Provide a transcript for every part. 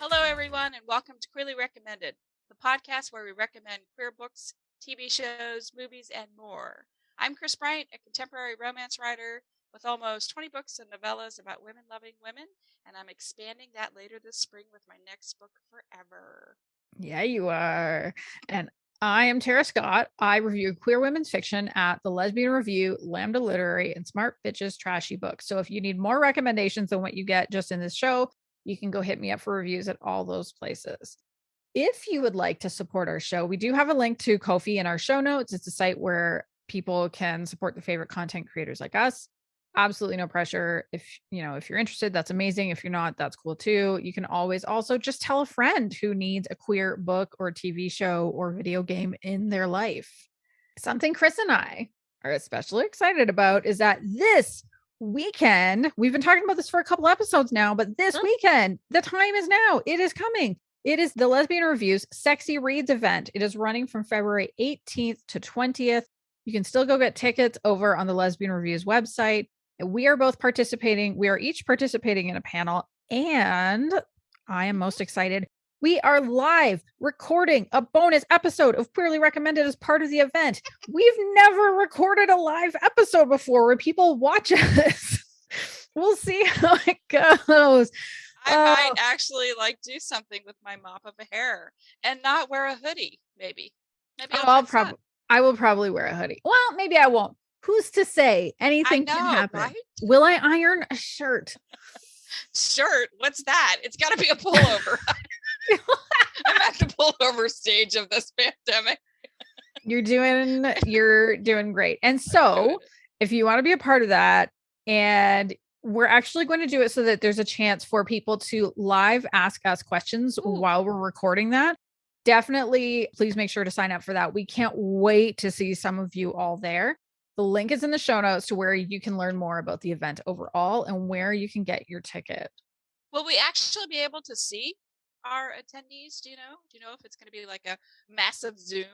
Hello, everyone, and welcome to Queerly Recommended, the podcast where we recommend queer books, TV shows, movies, and more. I'm Kris Bryant, a contemporary romance writer with almost 20 books and novellas about women-loving women, and I'm expanding that later this spring with my next book, Forever. Yeah, you are. And I am Tara Scott. I review queer women's fiction at The Lesbian Review, Lambda Literary, and Smart Bitches Trashy Books. So if you need more recommendations than what you get just in this show, you can go hit me up for reviews at all those places. If you would like to support our show, we do have a link to Ko-fi in our show notes. It's a site where people can support the favorite content creators like us. Absolutely no pressure. If you're interested, that's amazing. If you're not, that's cool too. You can always also just tell a friend who needs a queer book or TV show or video game in their life. Something Kris and I are especially excited about is that this weekend, we've been talking about this for a couple episodes now, but this weekend, the time is now. It is coming. It is the Lesbian Review's Sexy Reads event. It is running from February 18th to 20th. You can still go get tickets over on the Lesbian Review's website. We are both participating. We are each participating in a panel, and I am most excited. We are live recording a bonus episode of Queerly Recommended as part of the event. We've never recorded a live episode before where people watch us. We'll see how it goes. I might actually do something with my mop of a hair and not wear a hoodie, maybe. I will probably wear a hoodie. Well, maybe I won't. Who's to say? Anything can happen. Right? Will I iron a shirt? Shirt? What's that? It's got to be a pullover. I'm at the pullover stage of this pandemic. You're doing great. And so if you want to be a part of that, and we're actually going to do it so that there's a chance for people to live ask us questions while we're recording that. Definitely, please make sure to sign up for that. We can't wait to see some of you all there. The link is in the show notes to where you can learn more about the event overall and where you can get your ticket. Will we actually be able to see our attendees? Do you know if it's going to be like a massive Zoom?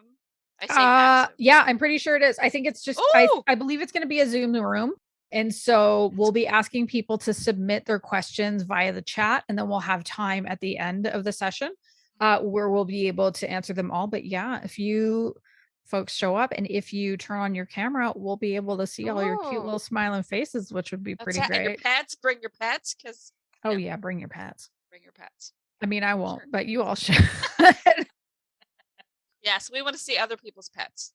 Massive. Yeah, I'm pretty sure it is. I think it's just, I believe it's going to be a Zoom room. And so we'll be asking people to submit their questions via the chat, and then we'll have time at the end of the session where we'll be able to answer them all. But yeah, if you folks show up and if you turn on your camera, we'll be able to see all your cute little smiling faces, which would be pretty great. And your pets, bring your pets, because bring your pets. Bring your pets. I mean, I won't, but you all should. Yes, we want to see other people's pets.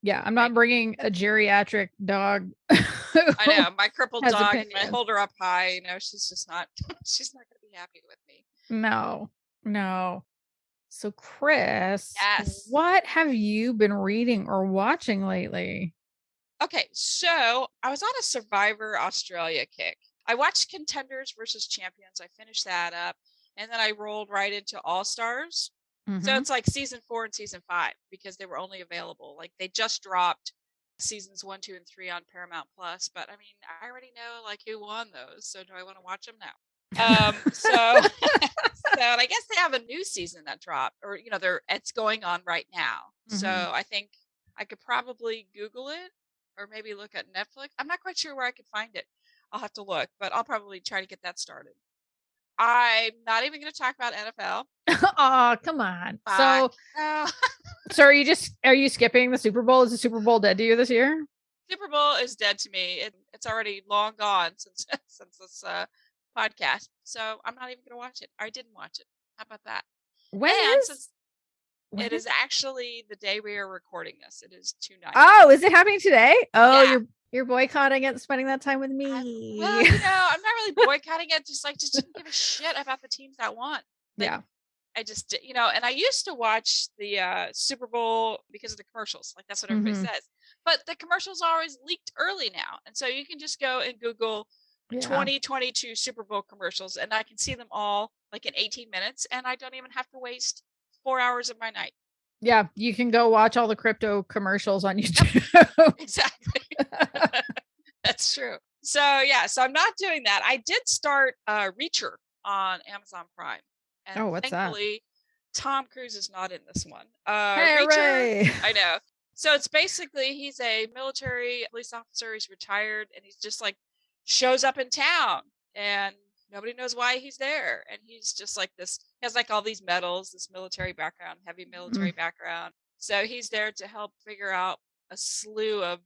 Yeah, I'm not bringing a geriatric dog. I know, my crippled dog. I hold her up high. She's just not. She's not going to be happy with me. No. So, Kris, yes, what have you been reading or watching lately? Okay, so I was on a Survivor Australia kick. I watched Contenders versus Champions. I finished that up, and then I rolled right into All Stars. Mm-hmm. So it's like season 4 and season 5 because they were only available. Like they just dropped seasons 1, 2, and 3 on Paramount Plus. But I mean, I already know who won those. So do I want to watch them now? So and I guess they have a new season that dropped, or it's going on right now. Mm-hmm. So I think I could probably Google it or maybe look at Netflix. I'm not quite sure where I could find it. I'll have to look, but I'll probably try to get that started. I'm not even going to talk about NFL. Oh, come on. So are you skipping the Super Bowl? Is the Super Bowl dead to you this year? Super Bowl is dead to me. It's already long gone since this podcast. So I'm not even going to watch it. I didn't watch it. How about that? It is actually the day we are recording this. It is tonight. Oh, is it happening today? Oh, yeah. You're boycotting it, spending that time with me. I'm not really boycotting it. Just didn't give a shit about the teams that won. Yeah. I just, and I used to watch the Super Bowl because of the commercials. Like that's what everybody says. But the commercials are always leaked early now. And so you can just go and Google 2022 Super Bowl commercials, and I can see them all in 18 minutes. And I don't even have to waste 4 hours of my night. Yeah, you can go watch all the crypto commercials on YouTube. Exactly. That's true. So I'm not doing that. I did start Reacher on Amazon Prime. And what's thankfully, that? Tom Cruise is not in this one. Hey, Reacher, I know. So it's basically he's a military police officer. He's retired, and he's just shows up in town and nobody knows why he's there. And he's just like this, he has like all these medals, this military background, heavy military background. So he's there to help figure out a slew of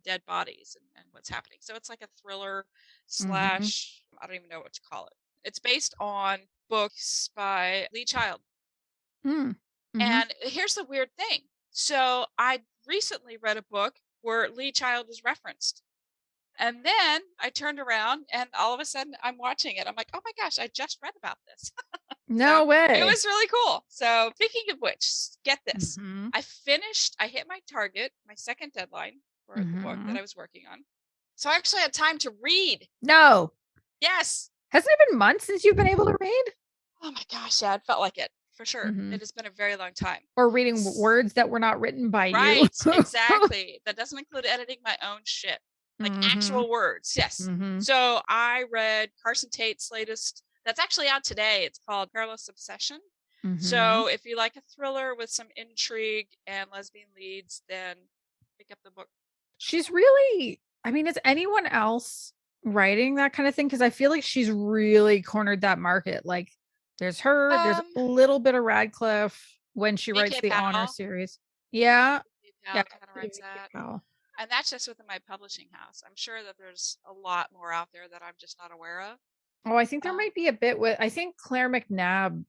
dead bodies and what's happening. So it's like a thriller slash, I don't even know what to call it. It's based on books by Lee Child. And here's the weird thing. So I recently read a book where Lee Child is referenced. And then I turned around and all of a sudden I'm watching it. I'm like, oh my gosh, I just read about this. No way. It was really cool. So speaking of which, get this. I hit my target, my second deadline for the book that I was working on. So I actually had time to read. No. Yes. Hasn't it been months since you've been able to read? Oh my gosh, yeah, it felt like it. For sure. It has been a very long time. Or reading words that were not written by you. Right, exactly. That doesn't include editing my own shit. Like actual words. Yes. So I read Carson Tate's latest, that's actually out today. It's called Perilous Obsession. So if you like a thriller with some intrigue and lesbian leads, then pick up the book. She's really, I mean, is anyone else writing that kind of thing? Because I feel like she's really cornered that market. Like there's her, there's a little bit of Radcliffe when she writes the honor series. Yeah. Yeah, kind of writes that. And that's just within my publishing house. I'm sure that there's a lot more out there that I'm just not aware of. Oh, I think there might be a bit with, I think Claire McNabb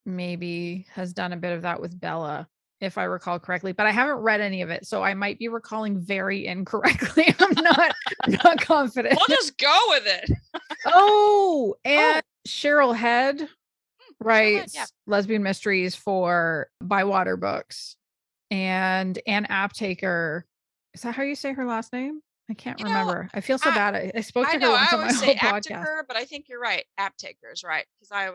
maybe has done a bit of that with Bella, if I recall correctly, but I haven't read any of it. So I might be recalling very incorrectly. I'm not confident. We'll just go with it. And Cheryl Head writes lesbian mysteries for Bywater Books, and Ann Aptaker. Is that how you say her last name? I can't remember. I feel so bad. I spoke to her once on my whole podcast. But I think you're right. Aptaker is right, because I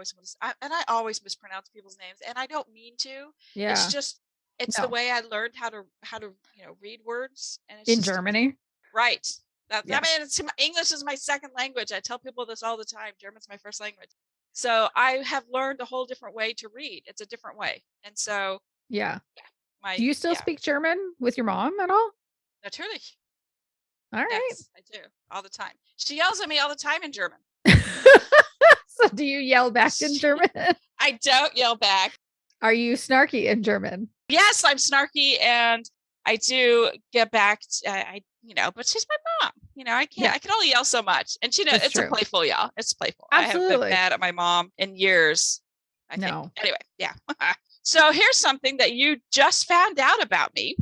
always mispronounce people's names, and I don't mean to. Yeah, it's just the way I learned how to read words. And it's in Germany, right? I mean, English is my second language. I tell people this all the time. German's my first language. So I have learned a whole different way to read. It's a different way, and so do you still speak German with your mom at all? Natürlich. All right. Yes, I do all the time. She yells at me all the time in German. So do you yell back in German? I don't yell back. Are you snarky in German? Yes, I'm snarky, and I do get back. But she's my mom. I can't. I can only yell so much, and it's a playful yell. It's playful. Absolutely. I haven't been mad at my mom in years. I think. Anyway, yeah. So here's something that you just found out about me.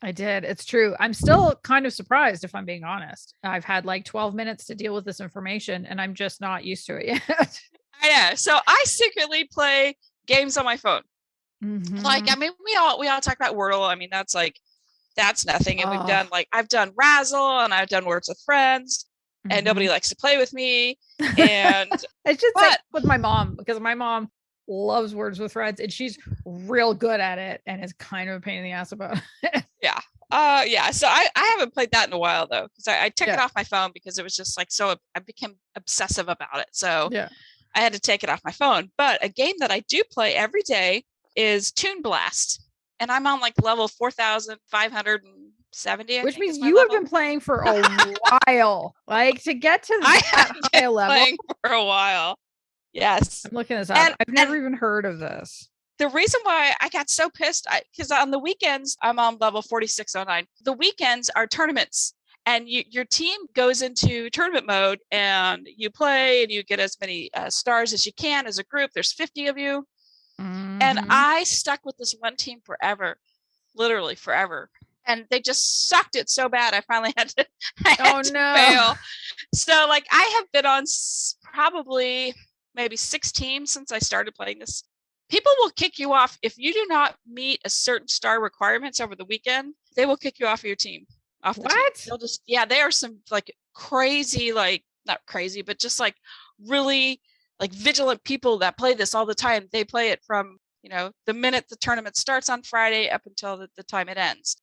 I did. It's true. I'm still kind of surprised, if I'm being honest. I've had like 12 minutes to deal with this information, and I'm just not used to it yet. I know. So I secretly play games on my phone. Like, I mean, we all talk about Wordle. I mean, that's nothing. And I've done Razzle, and I've done Words with Friends, and nobody likes to play with me. And it's just like with my mom, because my mom loves Words with Friends, and she's real good at it, and is kind of a pain in the ass about it. So I haven't played that in a while, though, because I took it off my phone because it was just like, so I became obsessive about it. So I had to take it off my phone. But a game that I do play every day is Toon Blast, and I'm on like level 4,570, which means you have been playing for a while. Like, to get to that high level, playing for a while. Yes, I'm looking this up. I've never even heard of this. The reason why I got so pissed, because on the weekends, I'm on level 4609. The weekends are tournaments, and your team goes into tournament mode, and you play, and you get as many stars as you can as a group. There's 50 of you. And I stuck with this one team forever, literally forever. And they just sucked it so bad, I finally had to, fail. So, like, I have been on probably maybe 6 teams since I started playing this. People will kick you off if you do not meet a certain star requirements over the weekend. They will kick you off of your team. They'll just, they are some like crazy, like not crazy, but just like really like vigilant people that play this all the time. They play it from, the minute the tournament starts on Friday up until the time it ends.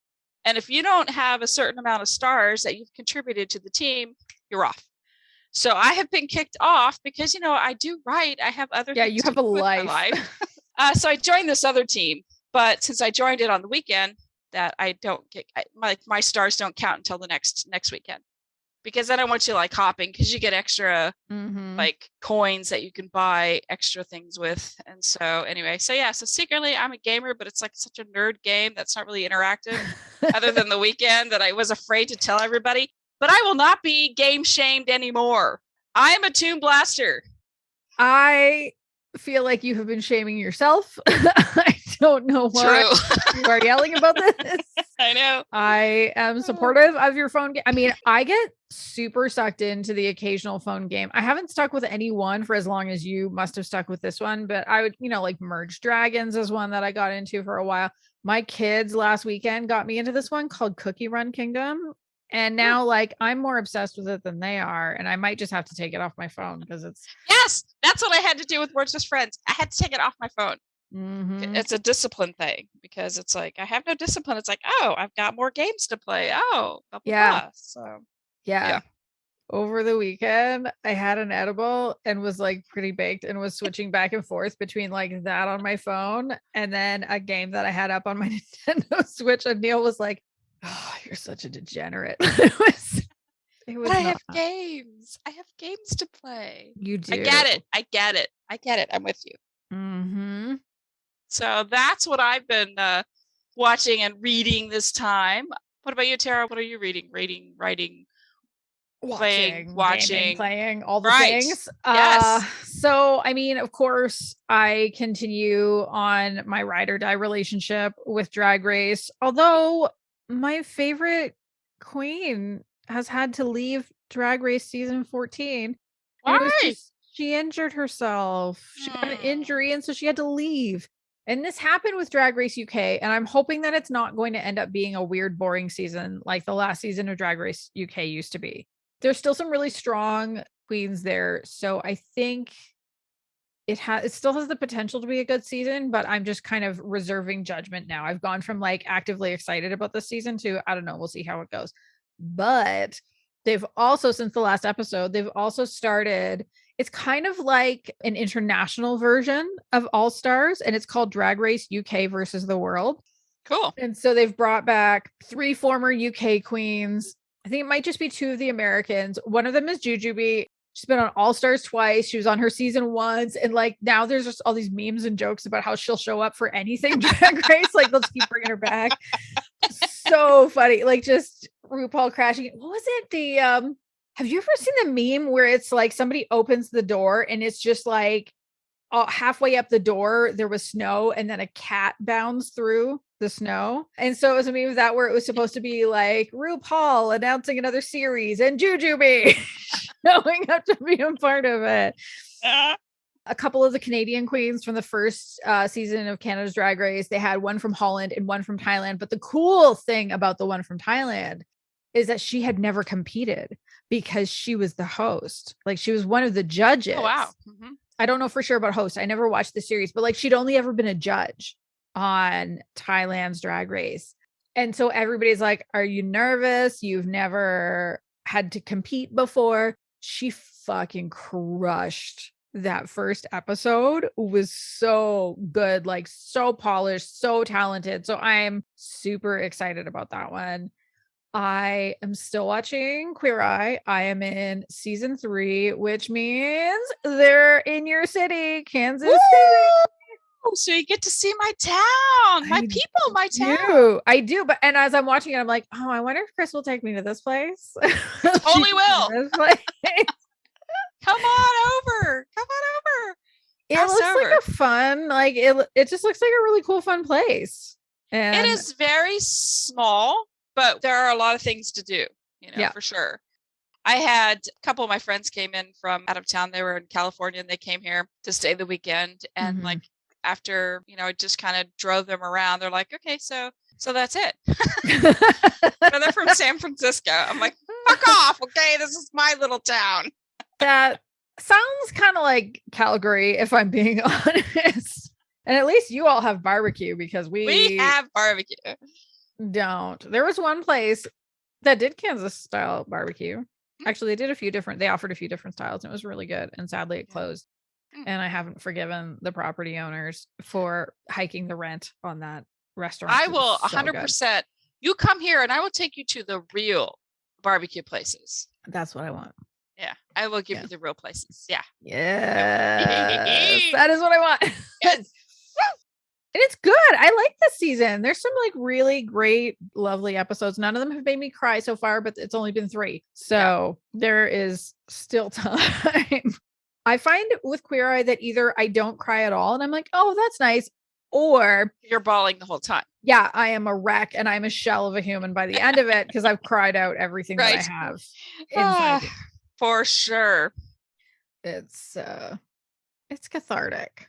And if you don't have a certain amount of stars that you've contributed to the team, you're off. So I have been kicked off because, I do write. I have other things you have a life. So I joined this other team, but since I joined it on the weekend, that I don't get, my stars don't count until the next weekend, because then I want you like hopping because you get extra like coins that you can buy extra things with. And so anyway, so secretly I'm a gamer, but it's like such a nerd game that's not really interactive other than the weekend that I was afraid to tell everybody. But I will not be game shamed anymore. I am a Toon Blaster. I feel like you have been shaming yourself. I don't know why you are yelling about this. I know. I am supportive of your phone game. I mean, I get super sucked into the occasional phone game. I haven't stuck with any one for as long as you must have stuck with this one, but I would, like Merge Dragons is one that I got into for a while. My kids last weekend got me into this one called Cookie Run Kingdom. And now, like, I'm more obsessed with it than they are. And I might just have to take it off my phone because it's... Yes, that's what I had to do with Words with Friends. I had to take it off my phone. It's a discipline thing because it's like, I have no discipline. It's like, oh, I've got more games to play. Oh, blah, blah, blah. So, yeah. Over the weekend, I had an edible and was like pretty baked and was switching back and forth between like that on my phone and then a game that I had up on my Nintendo Switch. And Neil was like, "Oh, you're such a degenerate." It was but I have games. I have games to play. You do. I get it. I'm with you. So that's what I've been watching and reading this time. What about you, Tara? What are you reading? Reading, writing, watching, gaming, playing, all the right. things. Yes. So, I mean, of course, I continue on my ride or die relationship with Drag Race, although my favorite queen has had to leave Drag Race season 14. Why? She injured herself. She got an injury, and so she had to leave. And this happened with Drag Race UK, and I'm hoping that it's not going to end up being a weird, boring season like the last season of Drag Race UK used to be. There's still some really strong queens there, so I think it still has the potential to be a good season, but I'm just kind of reserving judgment now. I've gone from like actively excited about this season to, I don't know, we'll see how it goes. But they've also, since the last episode, they've also started... It's kind of like an international version of All Stars, and it's called Drag Race UK versus the World. Cool. And so they've brought back 3 former UK queens. I think it might just be 2 of the Americans. One of them is Jujubee. She's been on All Stars twice. She was on her season once. And like now there's just all these memes and jokes about how she'll show up for anything Drag Race. Like let's keep bringing her back. So funny. Like just RuPaul crashing. What was it? Have you ever seen the meme where it's like somebody opens the door and it's just like halfway up the door, there was snow and then a cat bounds through the snow? And so it was a meme of that where it was supposed to be like RuPaul announcing another series and Jujubee showing up to be a part of it. A couple of the Canadian queens from the first season of Canada's Drag Race, they had one from Holland and one from Thailand. But the cool thing about the one from Thailand is that she had never competed because she was the host. Like she was one of the judges. Oh, wow. I don't know for sure about host. I never watched the series, but like she'd only ever been a judge on Thailand's Drag Race. And so everybody's like, are you nervous? You've never had to compete before. She fucking crushed that first episode. Was so good, like so polished, so talented. So I'm super excited about that one. I am still watching Queer Eye. I am in season 3, which means they're in your city, Kansas City. So you get to see my town, my people, my town. I do. But and as I'm watching it, I'm like, oh, I wonder if Kris will take me to this place. Totally will. Come on over. It looks like a fun, like it just looks like a really cool, fun place. And it is very small, but there are a lot of things to do, for sure. I had a couple of my friends came in from out of town. They were in California and they came here to stay the weekend. And like after, just kind of drove them around, they're like, okay, so that's it. They're from San Francisco. I'm like, fuck off. Okay. This is my little town. That sounds kind of like Calgary, if I'm being honest. And at least you all have barbecue because we have barbecue. Don't. There was one place that did Kansas style barbecue. Actually, they offered a few different styles and it was really good. And sadly it closed. And I haven't forgiven the property owners for hiking the rent on that restaurant. I will 100%. You come here and I will take you to the real barbecue places. That's what I want. Yeah, I will give you the real places. Yeah. Yes. That is what I want. Yes. And it's good. I like this season. There's some like really great, lovely episodes. None of them have made me cry so far, but it's only been 3. So there is still time. I find with Queer Eye that either I don't cry at all and I'm like, oh, that's nice. Or you're bawling the whole time. Yeah, I am a wreck and I'm a shell of a human by the end of it because I've cried out everything that I have inside. For sure. It's cathartic.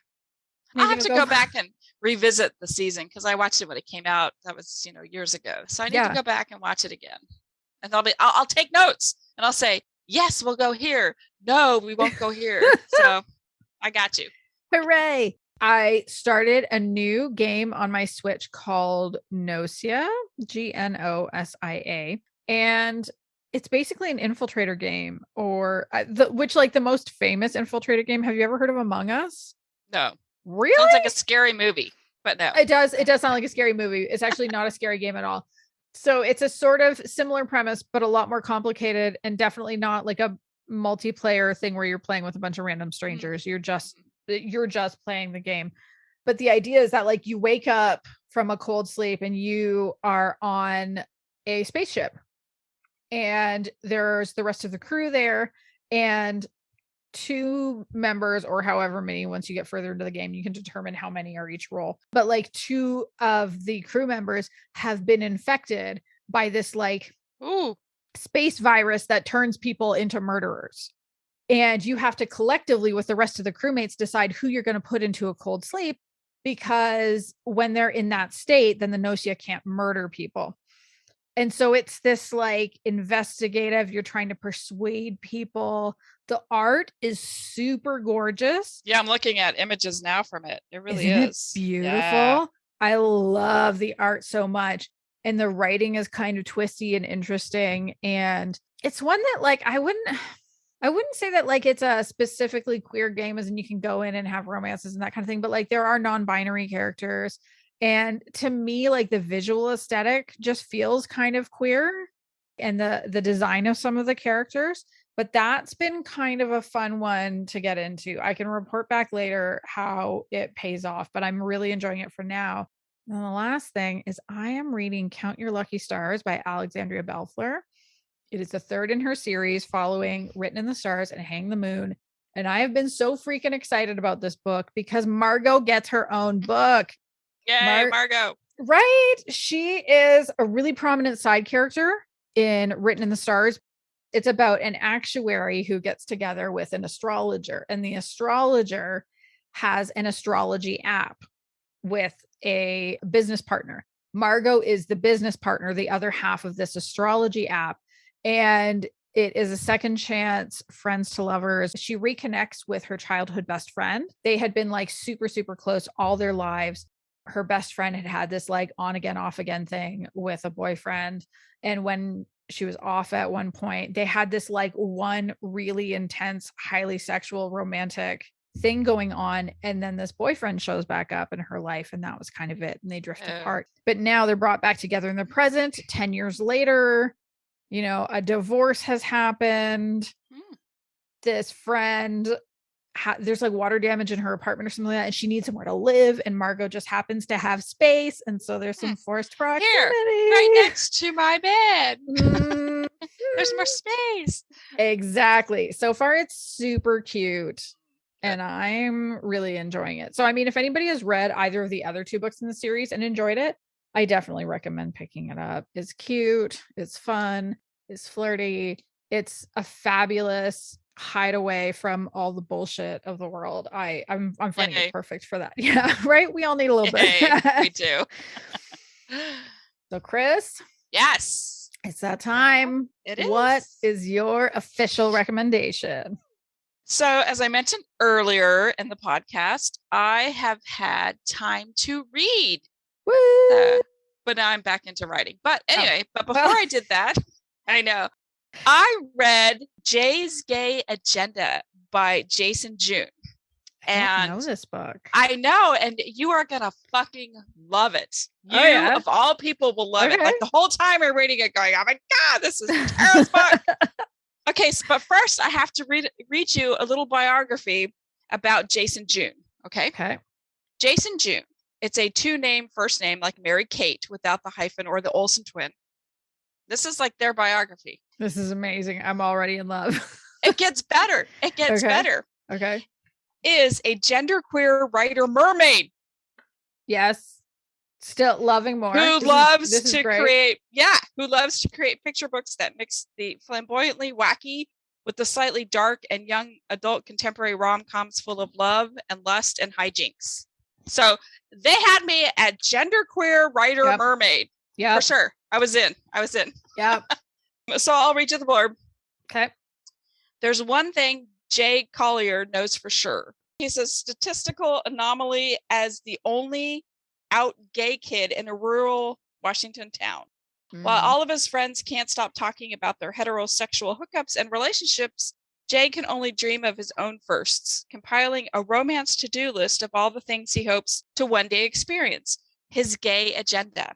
I'll have to go back and revisit the season because I watched it when it came out. That was, years ago. So I need to go back and watch it again. And I'll take notes and I'll say, yes, we'll go here. No, we won't go here. So I got you. Hooray. I started a new game on my Switch called Gnosia, Gnosia. And it's basically an infiltrator game or which like the most famous infiltrator game. Have you ever heard of Among Us? No. Really? Sounds like a scary movie, but no. It does sound like a scary movie. It's actually not a scary game at all. So it's a sort of similar premise, but a lot more complicated and definitely not like a multiplayer thing where you're playing with a bunch of random strangers. You're just playing the game. But the idea is that like you wake up from a cold sleep and you are on a spaceship and there's the rest of the crew there and 2 members or however many, once you get further into the game, you can determine how many are each role. But like 2 of the crew members have been infected by this like space virus that turns people into murderers. And you have to collectively with the rest of the crewmates decide who you're going to put into a cold sleep because when they're in that state, then the Gnosia can't murder people. And so it's this like investigative, you're trying to persuade people. The art is super gorgeous. Yeah, I'm looking at images now from it. It really is. It beautiful. Yeah. I love the art so much. And the writing is kind of twisty and interesting. And it's one that like, I wouldn't say that like it's a specifically queer game as in you can go in and have romances and that kind of thing. But like there are non-binary characters. And to me, like the visual aesthetic just feels kind of queer and the design of some of the characters, but that's been kind of a fun one to get into. I can report back later how it pays off, but I'm really enjoying it for now. And the last thing is I am reading Count Your Lucky Stars by Alexandria Belfler. It is the 3rd in her series following Written in the Stars and Hang the Moon. And I have been so freaking excited about this book because Margot gets her own book. Yay, Margot. Right. She is a really prominent side character in Written in the Stars. It's about an actuary who gets together with an astrologer, and the astrologer has an astrology app with a business partner. Margot is the business partner, the other half of this astrology app. And it is a second chance, friends to lovers. She reconnects with her childhood best friend. They had been like super, super close all their lives. Her best friend had this like on again, off again thing with a boyfriend. And when she was off at one point, they had this like one really intense, highly sexual, romantic thing going on. And then this boyfriend shows back up in her life. And that was kind of it. And they drift apart. But now they're brought back together in the present, 10 years later. A divorce has happened. This friend, there's like water damage in her apartment or something like that, and she needs somewhere to live. And Margot just happens to have space. And so there's some forced proximity. Here, right next to my bed. There's more space. Exactly. So far, it's super cute. And I'm really enjoying it. So, I mean, if anybody has read either of the other 2 books in the series and enjoyed it, I definitely recommend picking it up. It's cute. It's fun. It's flirty. It's a fabulous hideaway from all the bullshit of the world. I'm finding it perfect for that. Yeah, right? We all need a little bit. We do. So, Kris. Yes. It's that time. It is. What is your official recommendation? So, as I mentioned earlier in the podcast, I have had time to read. But now I'm back into writing. But anyway, before I did that, I know I read Jay's Gay Agenda by Jason June. I know this book. I know, and you are gonna fucking love it. You of all people will love it. Like the whole time I'm reading it, going, "Oh my god, this is Tara's book." Okay, but first I have to read you a little biography about Jason June. Okay. Okay. Jason June. It's a 2-name first name like Mary Kate without the hyphen or the Olsen twin. This is like their biography. This is amazing. I'm already in love. It gets better. It gets better. Okay. Is a genderqueer writer mermaid. Yes. Still loving more. Who loves to create picture books that mix the flamboyantly wacky with the slightly dark and young adult contemporary rom-coms full of love and lust and hijinks. So they had me at genderqueer writer mermaid. Yeah. For sure. I was in. Yep. So I'll read you the blurb. Okay. There's one thing Jay Collier knows for sure. He's a statistical anomaly as the only out gay kid in a rural Washington town. While all of his friends can't stop talking about their heterosexual hookups and relationships, Jay can only dream of his own firsts, compiling a romance to-do list of all the things he hopes to one day experience, his gay agenda.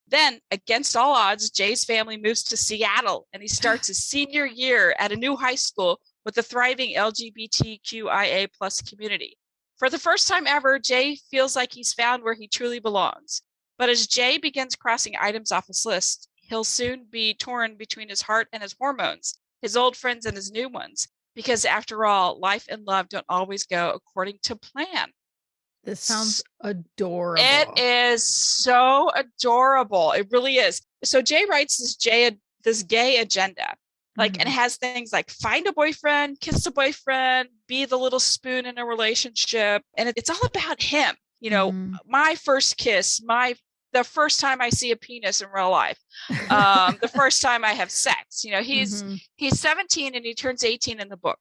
Then, against all odds, Jay's family moves to Seattle, and he starts his senior year at a new high school with a thriving LGBTQIA+ community. For the first time ever, Jay feels like he's found where he truly belongs. But as Jay begins crossing items off his list, he'll soon be torn between his heart and his hormones, his old friends and his new ones, because after all, life and love don't always go according to plan. This sounds adorable. It is so adorable. It really is. So Jay writes this gay agenda. Like, and it has things like find a boyfriend, kiss a boyfriend, be the little spoon in a relationship. And it's all about him. You know, my first kiss, the first time I see a penis in real life, the first time I have sex. You know, he's 17 and he turns 18 in the book.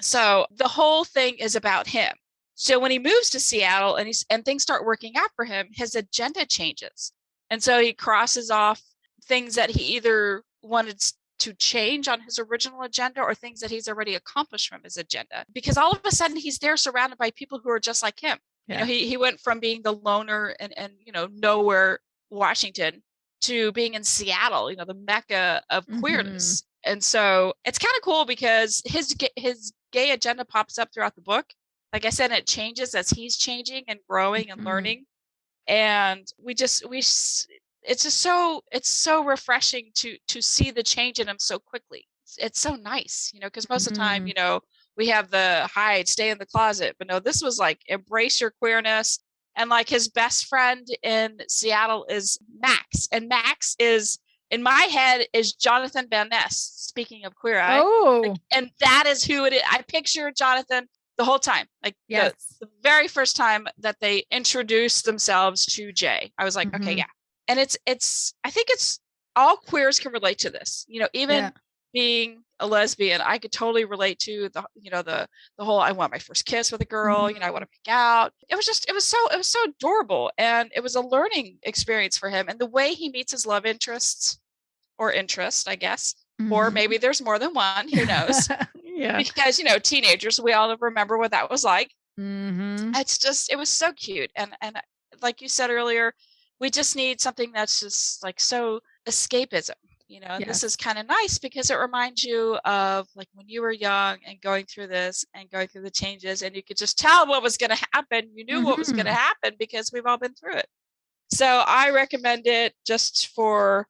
So the whole thing is about him. So when he moves to Seattle and things start working out for him, his agenda changes. And so he crosses off things that he either wanted to change on his original agenda or things that he's already accomplished from his agenda. Because all of a sudden he's there surrounded by people who are just like him. Yeah. You know, he went from being the loner and you know, nowhere Washington to being in Seattle, you know, the mecca of queerness. And so it's kind of cool because his gay agenda pops up throughout the book. Like I said, it changes as he's changing and growing and learning. And it's so refreshing to see the change in him so quickly. It's so nice, you know, because most of the time, you know, we have the hide, stay in the closet, but no, this was like embrace your queerness. And like his best friend in Seattle is Max, and Max is in my head is Jonathan Van Ness. Speaking of queer eye, and that is who it is. I picture Jonathan the whole time, like the very first time that they introduced themselves to Jay, I was like, okay, yeah. And it's I think it's all queers can relate to this, you know, even being a lesbian, I could totally relate to the whole I want my first kiss with a girl, you know, I want to make out. It was so adorable, and it was a learning experience for him. And the way he meets his love interest, I guess, or maybe there's more than one, who knows? Because, you know, teenagers, we all remember what that was like. It was so cute. And like you said earlier, we just need something that's just like so escapism, you know. And this is kind of nice because it reminds you of like when you were young and going through this and going through the changes, and you could just tell what was going to happen. You knew what was going to happen because we've all been through it. So I recommend it just for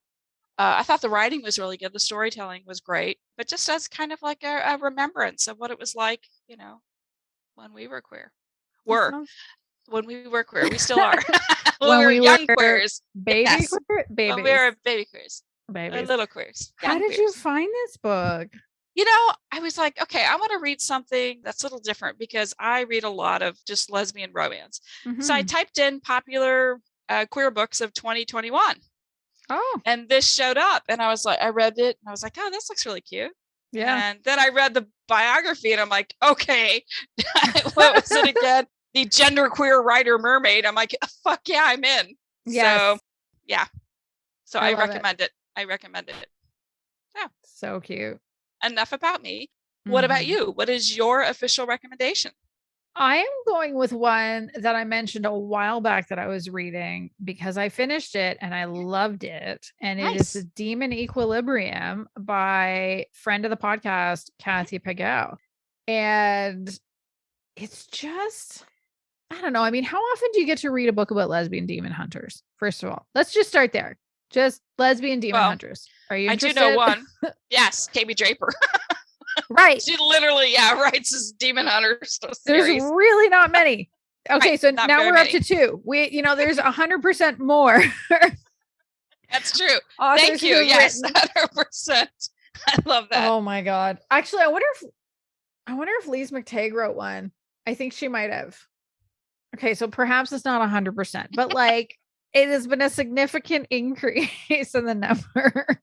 I thought the writing was really good. The storytelling was great, but just as kind of like a remembrance of what it was like, you know, when we were queer. When we were queer, we still are. when we were young queers. Babies. When we were baby queers. Little queers. How did you find this book? You know, I was like, okay, I want to read something that's a little different because I read a lot of just lesbian romance. So I typed in popular queer books of 2021. Oh. And this showed up, and I was like, I read it and I was like, oh, this looks really cute. Yeah. And then I read the biography and I'm like, okay, what was it again? The genderqueer writer mermaid. I'm like, fuck yeah, I'm in. Yes. So yeah. So I recommend it. I recommended it. Yeah. So cute. Enough about me. What about you? What is your official recommendation? I am going with one that I mentioned a while back that I was reading because I finished it and I loved it. And it is The Demon Equilibrium by friend of the podcast, Kathy Pagel. And it's just, I don't know. I mean, how often do you get to read a book about lesbian demon hunters? First of all, let's just start there. Just lesbian demon hunters. Are you interested? I do know one. Yes, KB Draper. Right. She literally, writes this demon hunters. There's really not many. Okay, right, so now we're up to 2. There's 100% more. That's true. Thank you. Yes, 100%. I love that. Oh my God. Actually, I wonder if Lise McTagg wrote one. I think she might have. Okay, so perhaps it's not 100%, but like it has been a significant increase in the number.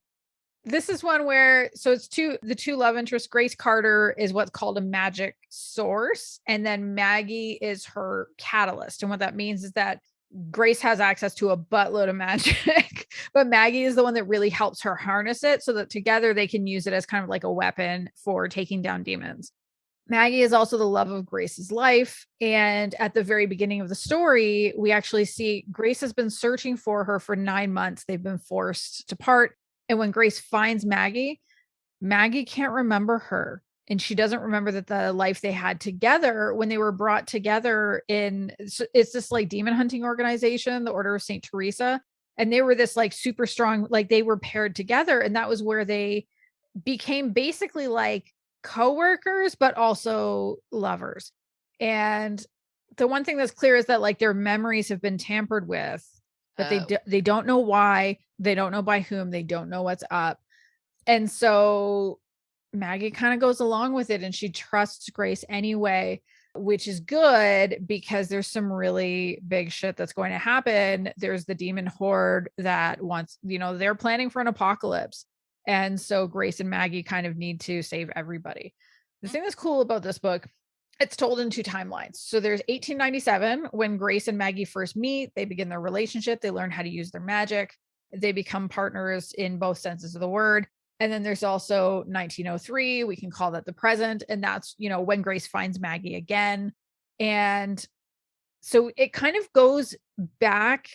This is one where, so it's the two love interests. Grace Carter is what's called a magic source. And then Maggie is her catalyst. And what that means is that Grace has access to a buttload of magic, but Maggie is the one that really helps her harness it so that together they can use it as kind of like a weapon for taking down demons. Maggie is also the love of Grace's life. And at the very beginning of the story, we actually see Grace has been searching for her for 9 months. They've been forced to part. And when Grace finds Maggie, Maggie can't remember her. And she doesn't remember that the life they had together when they were brought together it's this like demon hunting organization, the Order of St. Teresa. And they were this like super strong, like they were paired together. And that was where they became basically like co-workers, but also lovers. And the one thing that's clear is that like their memories have been tampered with, but they don't know why. They don't know by whom. They don't know what's up. And so Maggie kind of goes along with it and she trusts Grace anyway, which is good because there's some really big shit that's going to happen. There's the demon horde that wants, they're planning for an apocalypse. And so Grace and Maggie kind of need to save everybody. The thing that's cool about this book, it's told in 2 timelines. So there's 1897 when Grace and Maggie first meet. They begin their relationship. They learn how to use their magic. They become partners in both senses of the word. And then there's also 1903. We can call that the present. And that's, when Grace finds Maggie again. And so it kind of goes back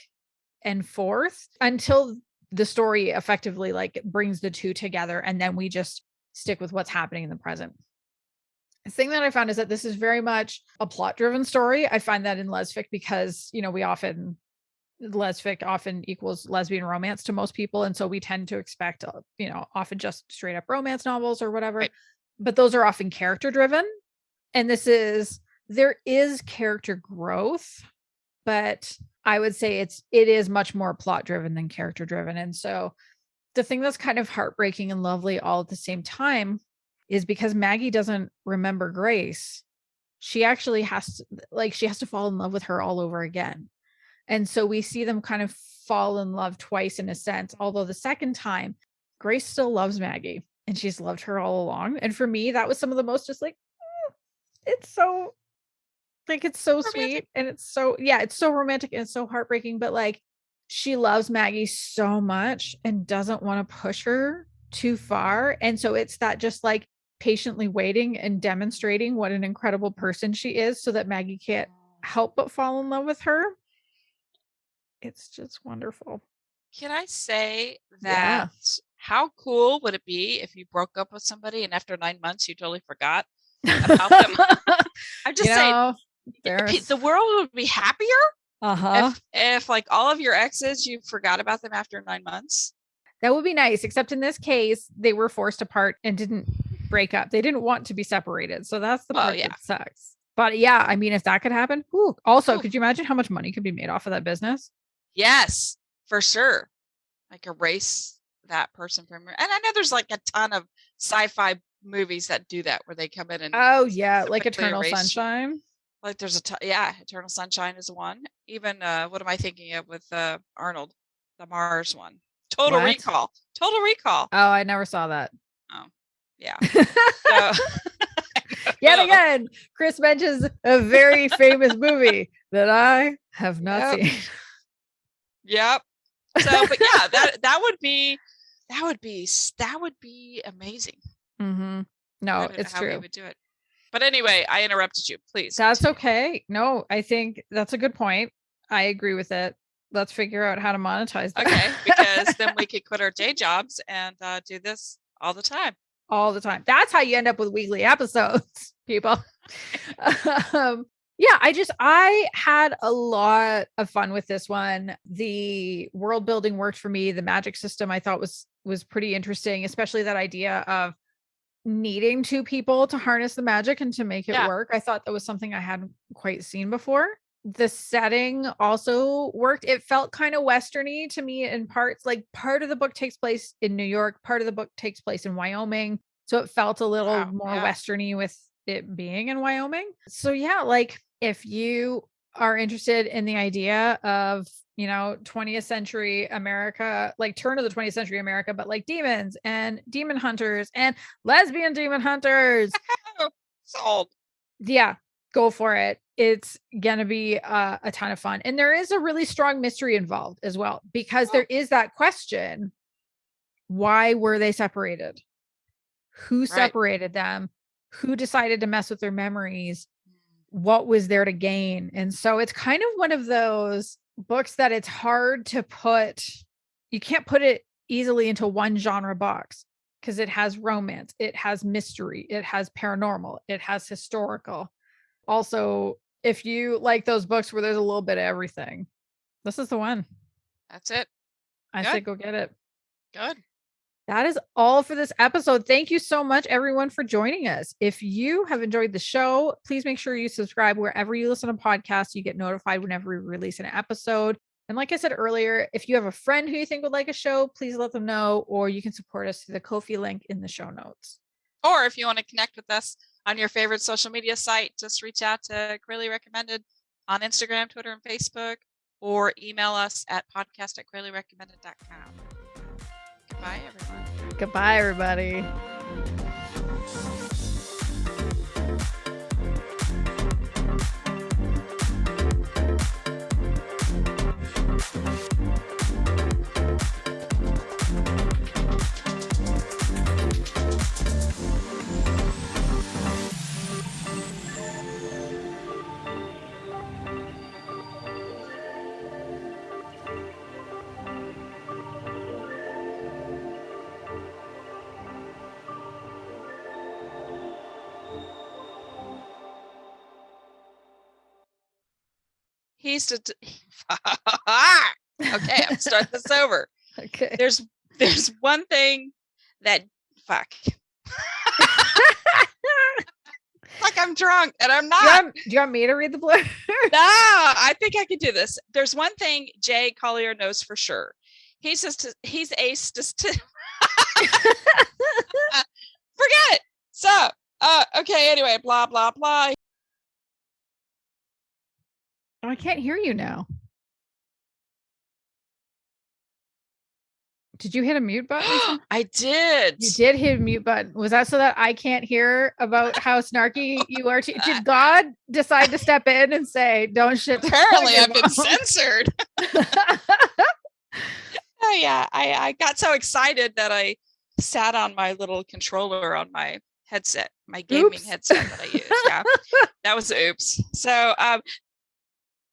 and forth until the story effectively like brings the 2 together. And then we just stick with what's happening in the present. The thing that I found is that this is very much a plot driven story. I find that in lesfic because, lesfic often equals lesbian romance to most people. And so we tend to expect, often just straight up romance novels or whatever, right. But those are often character driven. And there is character growth, but I would say it is much more plot driven than character driven. And so the thing that's kind of heartbreaking and lovely all at the same time is because Maggie doesn't remember Grace. She actually has to fall in love with her all over again. And so we see them kind of fall in love twice in a sense, although the second time Grace still loves Maggie and she's loved her all along. And for me, that was some of the most just like, it's so like, it's so romantic. Sweet. And it's so romantic and it's so heartbreaking, but like she loves Maggie so much and doesn't want to push her too far. And so it's that just like patiently waiting and demonstrating what an incredible person she is so that Maggie can't help but fall in love with her. It's just wonderful. Can I say that how cool would it be if you broke up with somebody and after 9 months you totally forgot about them? I'm just saying the world would be happier if like all of your exes, you forgot about them after 9 months. That would be nice, except in this case, they were forced apart and didn't break up. They didn't want to be separated. So that's the part that sucks. But yeah, I mean, if that could happen. Could you imagine how much money could be made off of that business? Yes, for sure. Like erase that person from her. And I know there's like a ton of sci-fi movies that do that where they come in and like Eternal Sunshine. Like there's Eternal Sunshine is one. Even what am I thinking of with Arnold, the Mars one? Total Recall. Oh, I never saw that. Oh, yeah. Yet again, Kris mentions a very famous movie that I have not seen. Yep. So, but yeah, that would be amazing. Mm-hmm. No, it's true. We would do it. But anyway, I interrupted you. Please. That's okay. No, I think that's a good point. I agree with it. Let's figure out how to monetize that. Okay, because then we could quit our day jobs and do this all the time. All the time. That's how you end up with weekly episodes, people. Yeah, I had a lot of fun with this one. The world building worked for me. The magic system I thought was pretty interesting, especially that idea of needing two people to harness the magic and to make it work. I thought that was something I hadn't quite seen before. The setting also worked. It felt kind of westerny to me in parts. Like part of the book takes place in New York, part of the book takes place in Wyoming. So it felt a little more westerny with it being in Wyoming. So yeah, like if you are interested in the idea of, 20th century America, like turn of the 20th century America, but like demons and demon hunters and lesbian demon hunters. Sold. Yeah, go for it. It's going to be a ton of fun. And there is a really strong mystery involved as well, because there is that question. Why were they separated? Who separated them? Who decided to mess with their memories? What was there to gain? And so it's kind of one of those books that it's hard to you can't put it easily into one genre box, because it has romance, it has mystery, it has paranormal, it has historical. Also, if you like those books where there's a little bit of everything, this is the one. That's it. I say go get it. Good. That is all for this episode. Thank you so much, everyone, for joining us. If you have enjoyed the show, please make sure you subscribe wherever you listen to podcasts. You get notified whenever we release an episode. And like I said earlier, if you have a friend who you think would like a show, please let them know, or you can support us through the Ko-fi link in the show notes. Or if you want to connect with us on your favorite social media site, just reach out to Queerly Recommended on Instagram, Twitter, and Facebook, or email us at podcast@queerlyrecommended.com. Goodbye, everyone. Goodbye, everybody. Okay, I'm starting this over. Okay. There's one thing that like I'm drunk and I'm not. Do you want me to read the blurb? No, I think I can do this. There's one thing Jay Collier knows for sure. He's a forget it. So, okay, anyway, blah, blah, blah. Oh, I can't hear you now. Did you hit a mute button? I did. You did hit a mute button. Was that so that I can't hear about how snarky you are? Did God decide to step in and say, don't shit? Apparently I've been censored. Oh yeah. I got so excited that I sat on my little controller on my headset, my gaming headset that I use. Yeah, that was oops. So